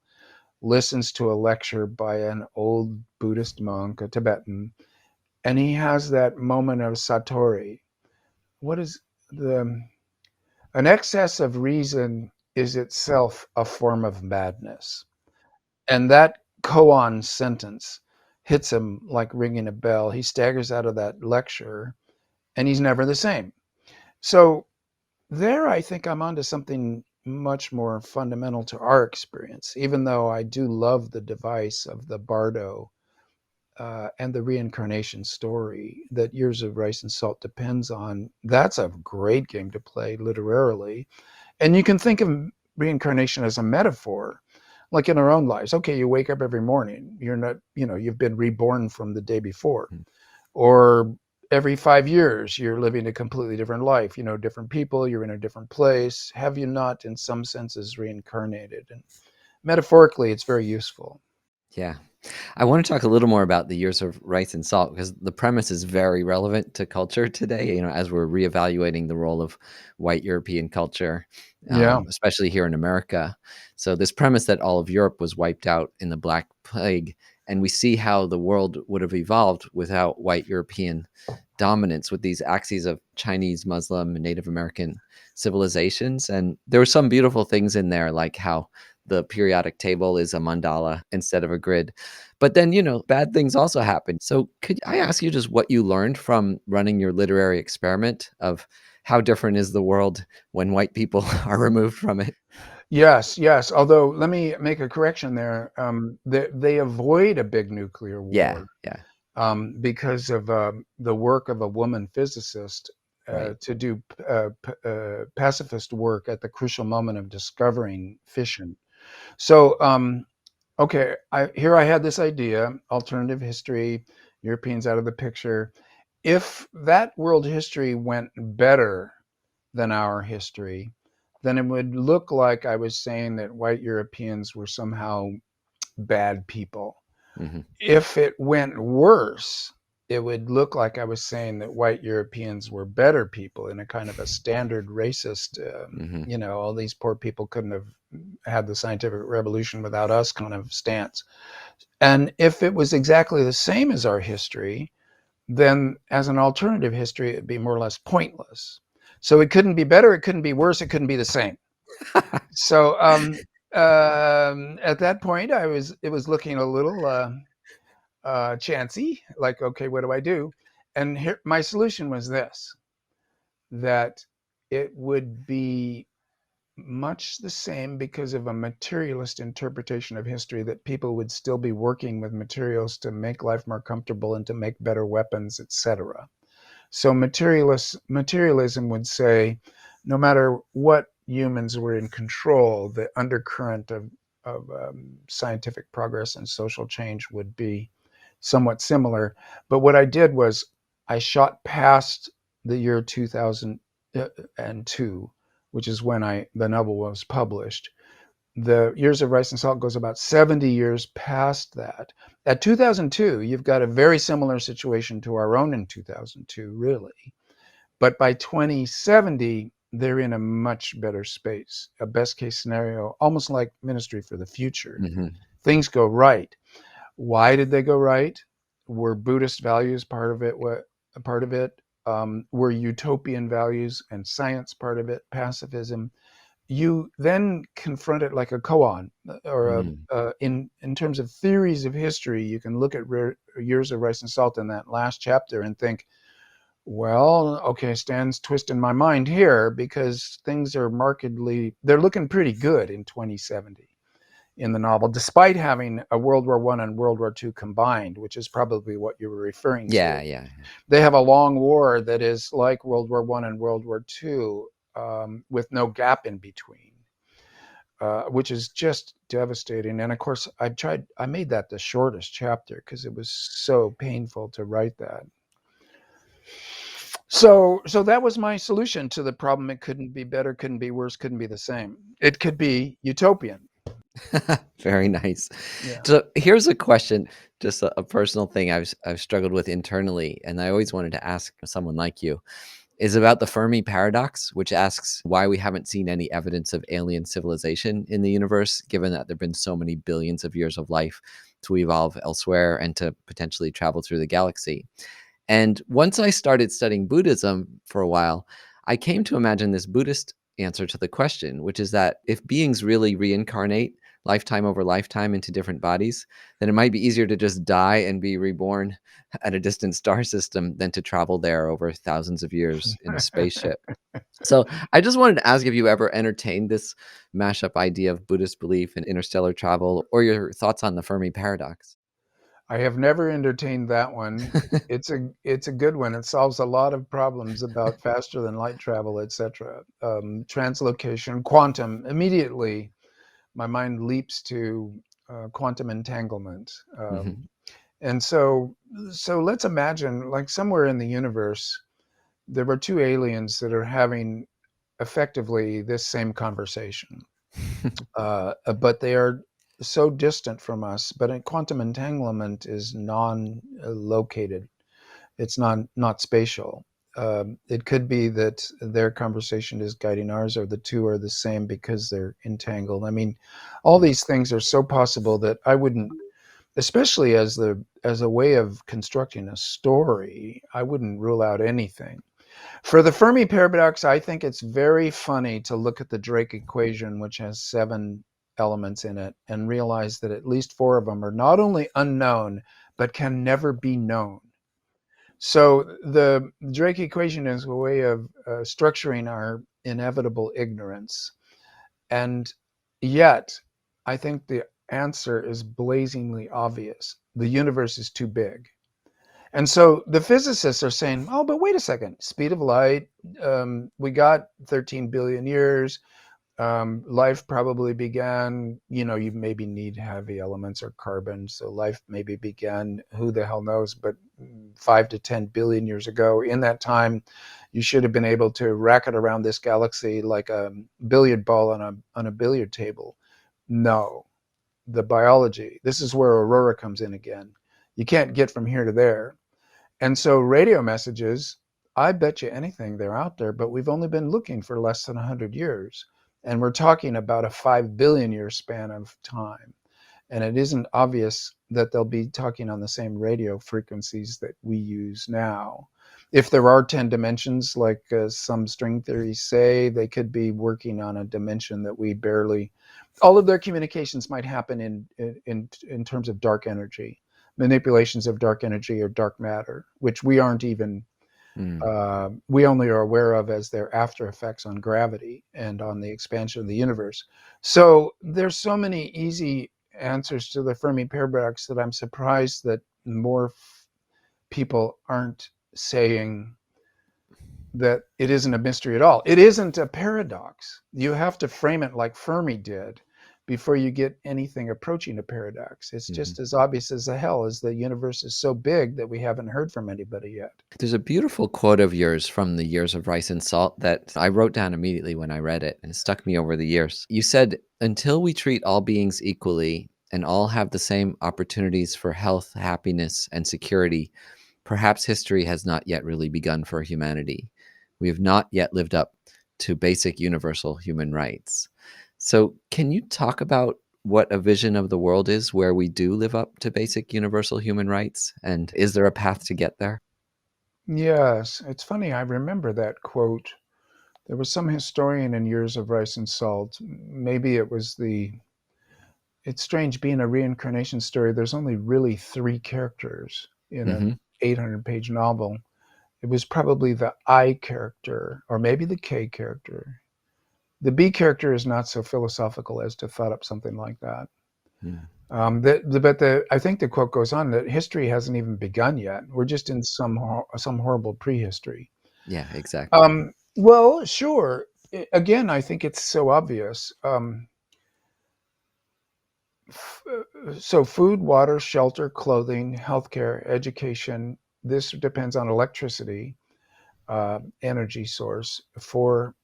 listens to a lecture by an old Buddhist monk, a Tibetan, and he has that moment of satori. What is the an excess of reason is itself a form of madness. And that koan sentence hits him like ringing a bell. He staggers out of that lecture and he's never the same. So there, I think I'm onto something much more fundamental to our experience, even though I do love the device of the bardo and the reincarnation story that Years of Rice and Salt depends on. That's a great game to play literarily. And you can think of reincarnation as a metaphor, like in our own lives. Okay, you wake up every morning. You're not, you've been reborn from the day before. Or every 5 years, you're living a completely different life, different people, you're in a different place. Have you not, in some senses, reincarnated? And metaphorically, it's very useful. Yeah. I want to talk a little more about the Years of Rice and Salt because the premise is very relevant to culture today, as we're reevaluating the role of white European culture, Yeah. especially here in America. So this premise that all of Europe was wiped out in the Black Plague, and we see how the world would have evolved without white European dominance with these axes of Chinese, Muslim, and Native American civilizations. And there were some beautiful things in there, like how the periodic table is a mandala instead of a grid. But then, bad things also happen. So could I ask you just what you learned from running your literary experiment of how different is the world when white people are removed from it? Yes, yes. Although, let me make a correction there. They avoid a big nuclear Yeah, war yeah, because of the work of a woman physicist right. to do pacifist work at the crucial moment of discovering fission. So, okay, I had this idea, alternative history, Europeans out of the picture. If that world history went better than our history, then it would look like I was saying that white Europeans were somehow bad people. Hmm. If it went worse, it would look like I was saying that white Europeans were better people in a kind of a standard racist, Hmm. all these poor people couldn't have had the scientific revolution without us kind of stance. And if it was exactly the same as our history, then as an alternative history, it'd be more or less pointless. So it couldn't be better, it couldn't be worse, it couldn't be the same. So at that point, it was looking a little chancy, like, okay, what do I do? And here, my solution was this: that it would be much the same because of a materialist interpretation of history, that people would still be working with materials to make life more comfortable and to make better weapons, etc. So materialism would say, no matter what humans were in control, the undercurrent of scientific progress and social change would be somewhat similar. But what I did was I shot past the year 2002, which is when the novel was published. The Years of Rice and Salt goes about 70 years past that. At 2002, you've got a very similar situation to our own in 2002, really. But by 2070, they're in a much better space, a best case scenario, almost like Ministry for the Future. Hmm. Things go right. Why did they go right? Were Buddhist values part of it? What part of it? Were utopian values and science part of it? Pacifism. You then confront it like a koan, or Mm. in terms of theories of history. You can look at Years of Rice and Salt in that last chapter and think, well, okay, Stan's twisting my mind here, because things are they're looking pretty good in 2070 in the novel, despite having a World War I and World War II combined, which is probably what you were referring to. Yeah, yeah. They have a long war that is like World War I and World War II, with no gap in between, which is just devastating. And of course, I made that the shortest chapter because it was so painful to write that. So that was my solution to the problem. It couldn't be better, couldn't be worse, couldn't be the same. It could be utopian. Very nice. Yeah. So here's a question, just a personal thing I've struggled with internally, and I always wanted to ask someone like you, is about the Fermi Paradox, which asks why we haven't seen any evidence of alien civilization in the universe, given that there have been so many billions of years of life to evolve elsewhere and to potentially travel through the galaxy. And once I started studying Buddhism for a while, I came to imagine this Buddhist answer to the question, which is that if beings really reincarnate lifetime over lifetime into different bodies, then it might be easier to just die and be reborn at a distant star system than to travel there over thousands of years in a spaceship. So I just wanted to ask if you ever entertained this mashup idea of Buddhist belief in interstellar travel, or your thoughts on the Fermi paradox. I have never entertained that one. It's a good one. It solves a lot of problems about faster than light travel, etc. Translocation, quantum. Immediately, my mind leaps to quantum entanglement. Hmm. And so let's imagine, like somewhere in the universe, there were two aliens that are having effectively this same conversation, but they are so distant from us. But quantum entanglement is non-located; it's not spatial. It could be that their conversation is guiding ours, or the two are the same because they're entangled. I mean, all these things are so possible that I wouldn't, especially as a way of constructing a story, I wouldn't rule out anything. For the Fermi paradox, I think it's very funny to look at the Drake equation, which has 7 elements in it, and realize that at least 4 of them are not only unknown, but can never be known. So the Drake equation is a way of structuring our inevitable ignorance. And yet, I think the answer is blazingly obvious. The universe is too big. And so the physicists are saying, oh, but wait a second, speed of light, we got 13 billion years. Life probably began, you maybe need heavy elements or carbon. So life maybe began, who the hell knows, but 5 to 10 billion years ago. In that time, you should have been able to racket around this galaxy like a billiard ball on a billiard table. No, the biology, this is where Aurora comes in again. You can't get from here to there. And so radio messages, I bet you anything they're out there, but we've only been looking for less than 100 years. And we're talking about a 5 billion year span of time. And it isn't obvious that they'll be talking on the same radio frequencies that we use now. If there are 10 dimensions, like some string theories say, they could be working on a dimension that we barely. All of their communications might happen in terms of dark energy, manipulations of dark energy or dark matter, which we aren't even Mm. we only are aware of as their after effects on gravity and on the expansion of the universe. So there's so many easy answers to the Fermi paradox that I'm surprised that more people aren't saying that it isn't a mystery at all. It isn't a paradox. You have to frame it like Fermi did before you get anything approaching a paradox. It's Mhm. just as obvious as the hell as the universe is so big that we haven't heard from anybody yet. There's a beautiful quote of yours from the Years of Rice and Salt that I wrote down immediately when I read it, and it stuck me over the years. You said, "Until we treat all beings equally and all have the same opportunities for health, happiness, and security, perhaps history has not yet really begun for humanity. We have not yet lived up to basic universal human rights." So, can you talk about what a vision of the world is where we do live up to basic universal human rights? And is there a path to get there? Yes, it's funny. I remember that quote. There was some historian in Years of Rice and Salt. Maybe it was the. It's strange being a reincarnation story. There's only really 3 characters in Hmm. an 800-page novel. It was probably the I character, or maybe the K character. The B character is not so philosophical as to thought up something like that. I think the quote goes on that history hasn't even begun yet. We're just in some horrible prehistory. Yeah, exactly. Well, sure. Again, I think it's so obvious. So food, water, shelter, clothing, healthcare, education. This depends on electricity, energy source for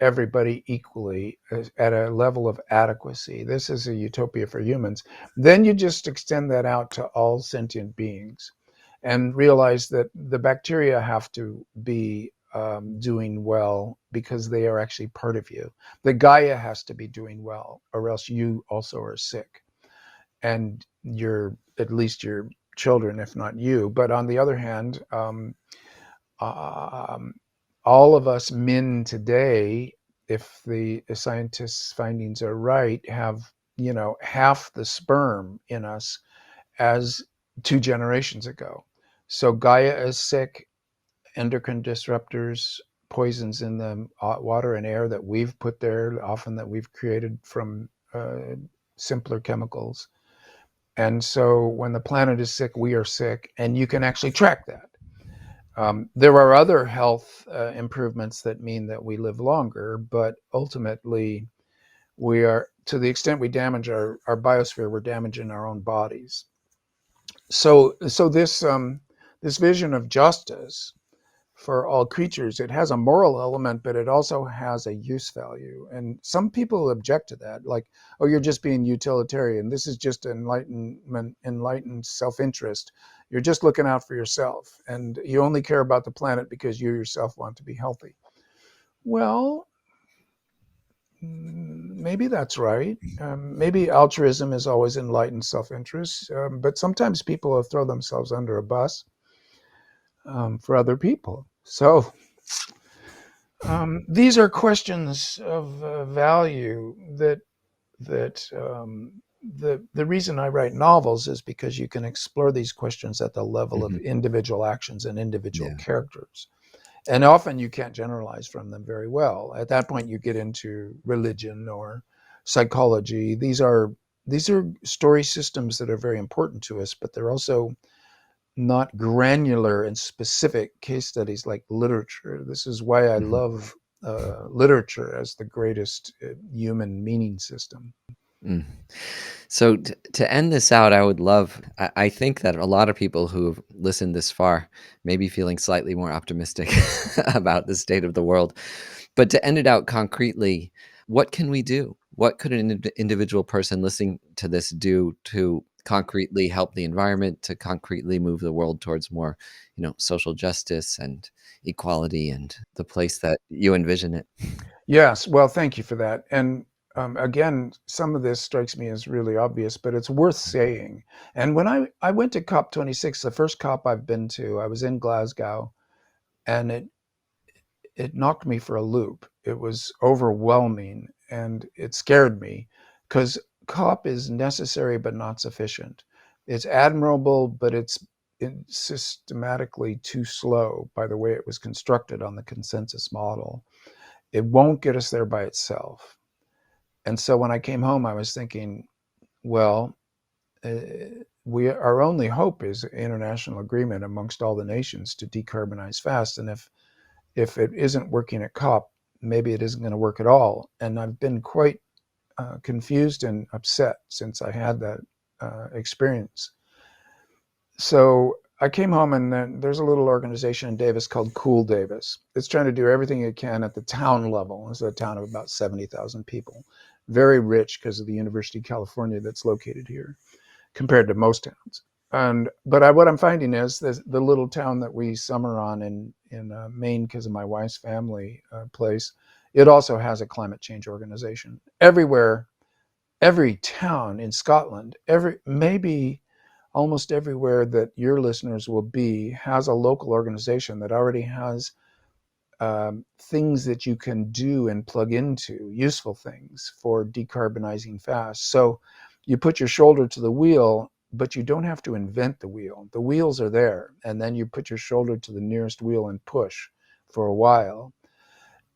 everybody equally at a level of adequacy. This is a utopia for humans. Then you just extend that out to all sentient beings and realize that the bacteria have to be doing well because they are actually part of you. The Gaia has to be doing well, or else you also are sick. And at least your children, if not you. But on the other hand, um, all of us men today, if the scientists' findings are right, have half the sperm in us as 2 generations ago. So Gaia is sick, endocrine disruptors, poisons in the water and air that we've put there, often that we've created from simpler chemicals. And so when the planet is sick, we are sick, and you can actually track that. There are other health improvements that mean that we live longer, but ultimately we are, to the extent we damage our biosphere, we're damaging our own bodies. So this vision of justice for all creatures, it has a moral element, but it also has a use value. And some people object to that, like, oh, you're just being utilitarian. This is just enlightened self-interest. You're just looking out for yourself, and you only care about the planet because you yourself want to be healthy. Well, maybe that's right. Maybe altruism is always enlightened self-interest, but sometimes people throw themselves under a bus for other people. So these are questions of value that the reason I write novels is because you can explore these questions at the level of individual actions and individual characters. And often you can't generalize from them very well. At that point, you get into religion or psychology. These are story systems that are very important to us, but they're also not granular and specific case studies like literature. This is why I love literature as the greatest human meaning system. Mm. So to end this out, I think that a lot of people who've listened this far may be feeling slightly more optimistic about the state of the world. But to end it out concretely, what can we do? What could an individual person listening to this do to concretely help the environment, to concretely move the world towards more, social justice and equality and the place that you envision it? Yes, well, thank you for that. And again, some of this strikes me as really obvious, but it's worth saying. And when I went to COP26, the first COP I've been to, I was in Glasgow, and it knocked me for a loop. It was overwhelming, and it scared me because COP is necessary but not sufficient. It's admirable, but it's systematically too slow by the way it was constructed on the consensus model. It won't get us there by itself. And so when I came home, I was thinking, well, our only hope is international agreement amongst all the nations to decarbonize fast. And if it isn't working at COP, maybe it isn't going to work at all. And I've been quite confused and upset since I had that experience. So I came home, and then there's a little organization in Davis called Cool Davis. It's trying to do everything it can at the town level. It's a town of about 70,000 people, very rich because of the University of California that's located here compared to most towns. But what I'm finding is the little town that we summer on in Maine because of my wife's family place, it also has a climate change organization. Everywhere, every town in Scotland, maybe almost everywhere that your listeners will be, has a local organization that already has things that you can do and plug into, useful things for decarbonizing fast. So you put your shoulder to the wheel, but you don't have to invent the wheel. The wheels are there, and then you put your shoulder to the nearest wheel and push for a while.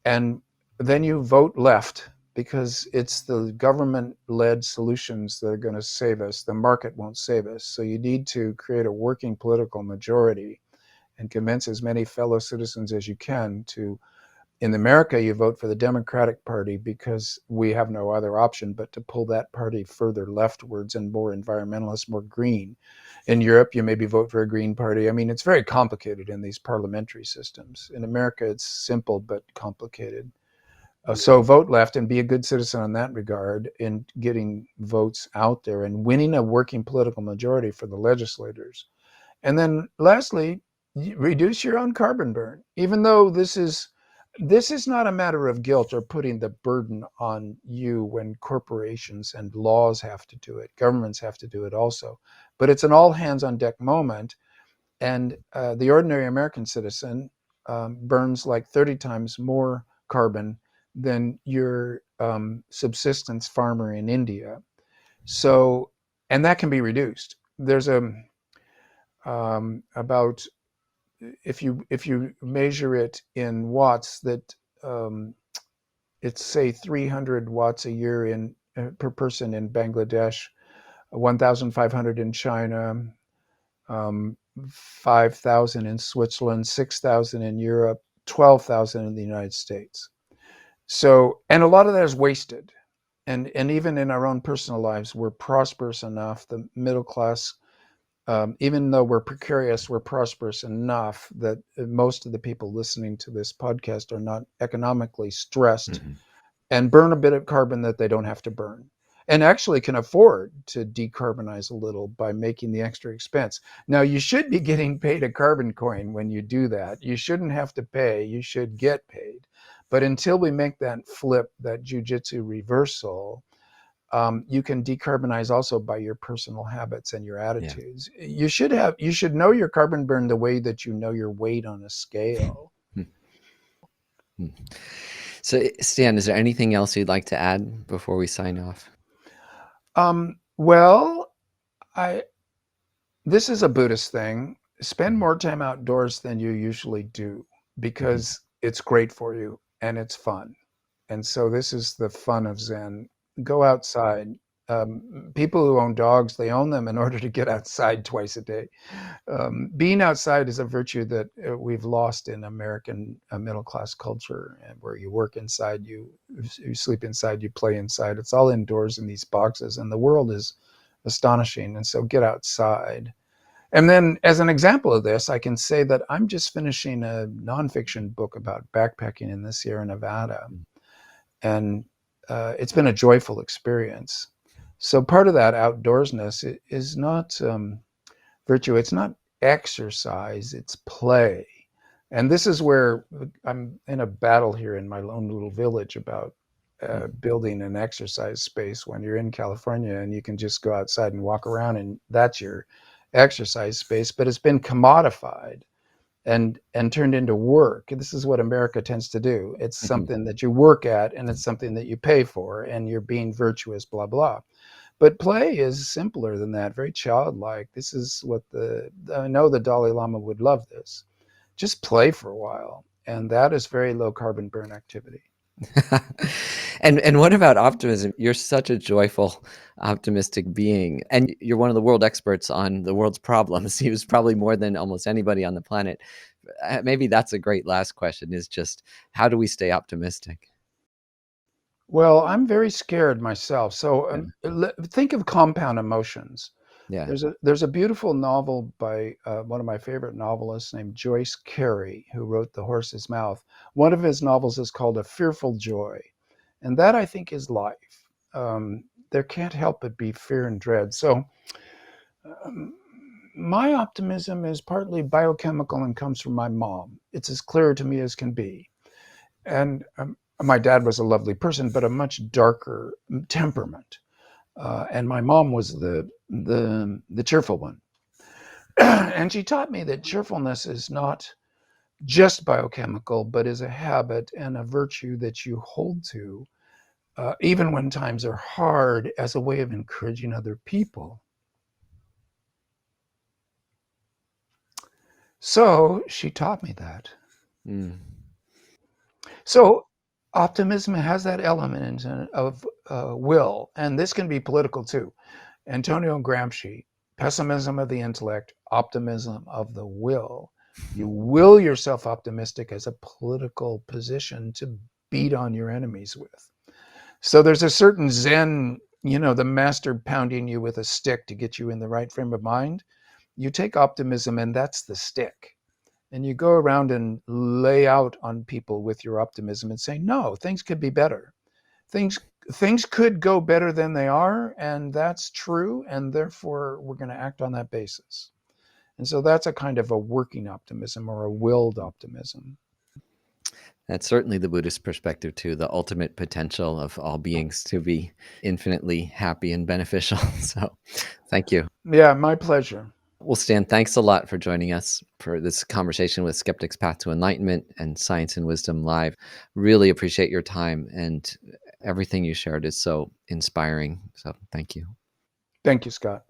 And then you vote left, because it's the government-led solutions that are going to save us. The market won't save us. So you need to create a working political majority and convince as many fellow citizens as you can to, in America, you vote for the Democratic Party because we have no other option but to pull that party further leftwards and more environmentalist, more green. In Europe, you maybe vote for a Green Party. I mean, it's very complicated in these parliamentary systems. In America, it's simple but complicated. So vote left and be a good citizen in that regard in getting votes out there and winning a working political majority for the legislators. And then lastly, reduce your own carbon burn. Even though this is not a matter of guilt or putting the burden on you when corporations and laws have to do it. Governments have to do it also. But it's an all hands on deck moment. And the ordinary American citizen burns like 30 times more carbon than your subsistence farmer in India. So, and that can be reduced. There's about, if you measure it in watts, that it's say 300 watts a year in per person in Bangladesh, 1,500 in China, 5,000 in Switzerland, 6,000 in Europe, 12,000 in the United States. So, and a lot of that is wasted. And even in our own personal lives, we're prosperous enough, the middle class, even though we're precarious, we're prosperous enough that most of the people listening to this podcast are not economically stressed and burn a bit of carbon that they don't have to burn, and actually can afford to decarbonize a little by making the extra expense. Now, you should be getting paid a carbon coin when you do that. You shouldn't have to pay, you should get paid. But until we make that flip, that jujitsu reversal, you can decarbonize also by your personal habits and your attitudes. Yeah. You should know your carbon burn the way that you know your weight on a scale. So, Stan, is there anything else you'd like to add before we sign off? Well, this is a Buddhist thing. Spend more time outdoors than you usually do because it's great for you and it's fun. And so this is the fun of Zen. Go outside. People who own dogs, they own them in order to get outside twice a day. Being outside is a virtue that we've lost in American middle-class culture, and where you work inside, you sleep inside, you play inside. It's all indoors in these boxes, and the world is astonishing. And so get outside. And then as an example of this, I can say that I'm just finishing a nonfiction book about backpacking in the Sierra Nevada. And it's been a joyful experience. So part of that outdoorsness is not virtue. It's not exercise. It's play. And this is where I'm in a battle here in my own little village about building an exercise space when you're in California and you can just go outside and walk around and that's your exercise space. But it's been commodified and turned into work. This is what America tends to do. It's something that you work at and it's something that you pay for and you're being virtuous, blah, blah. But play is simpler than that, very childlike. This is what I know the Dalai Lama would love this. Just play for a while. And that is very low carbon burn activity. And what about optimism? You're such a joyful, optimistic being, and you're one of the world experts on the world's problems. He was probably more than almost anybody on the planet. Maybe that's a great last question, is just how do we stay optimistic? Well, I'm very scared myself. So think of compound emotions. Yeah. There's a beautiful novel by one of my favorite novelists named Joyce Carey, who wrote The Horse's Mouth. One of his novels is called A Fearful Joy. And that, I think, is life. There can't help but be fear and dread. So my optimism is partly biochemical and comes from my mom. It's as clear to me as can be. And my dad was a lovely person, but a much darker temperament. And my mom was the cheerful one. And she taught me that cheerfulness is not just biochemical, but is a habit and a virtue that you hold to, even when times are hard, as a way of encouraging other people. So she taught me that. So optimism has that element of will, and this can be political too. Antonio Gramsci, pessimism of the intellect, optimism of the will. You will yourself optimistic as a political position to beat on your enemies with. So there's a certain Zen, the master pounding you with a stick to get you in the right frame of mind. You take optimism and that's the stick. And you go around and lay out on people with your optimism and say, no, things could be better. Things could go better than they are, and that's true, and therefore we're going to act on that basis. And so that's a kind of a working optimism or a willed optimism. That's certainly the Buddhist perspective too, the ultimate potential of all beings to be infinitely happy and beneficial. So thank you. Yeah, my pleasure. Well, Stan, thanks a lot for joining us for this conversation with Skeptic's Path to Enlightenment and Science and Wisdom Live. Really appreciate your time, and everything you shared is so inspiring. So thank you. Thank you, Scott.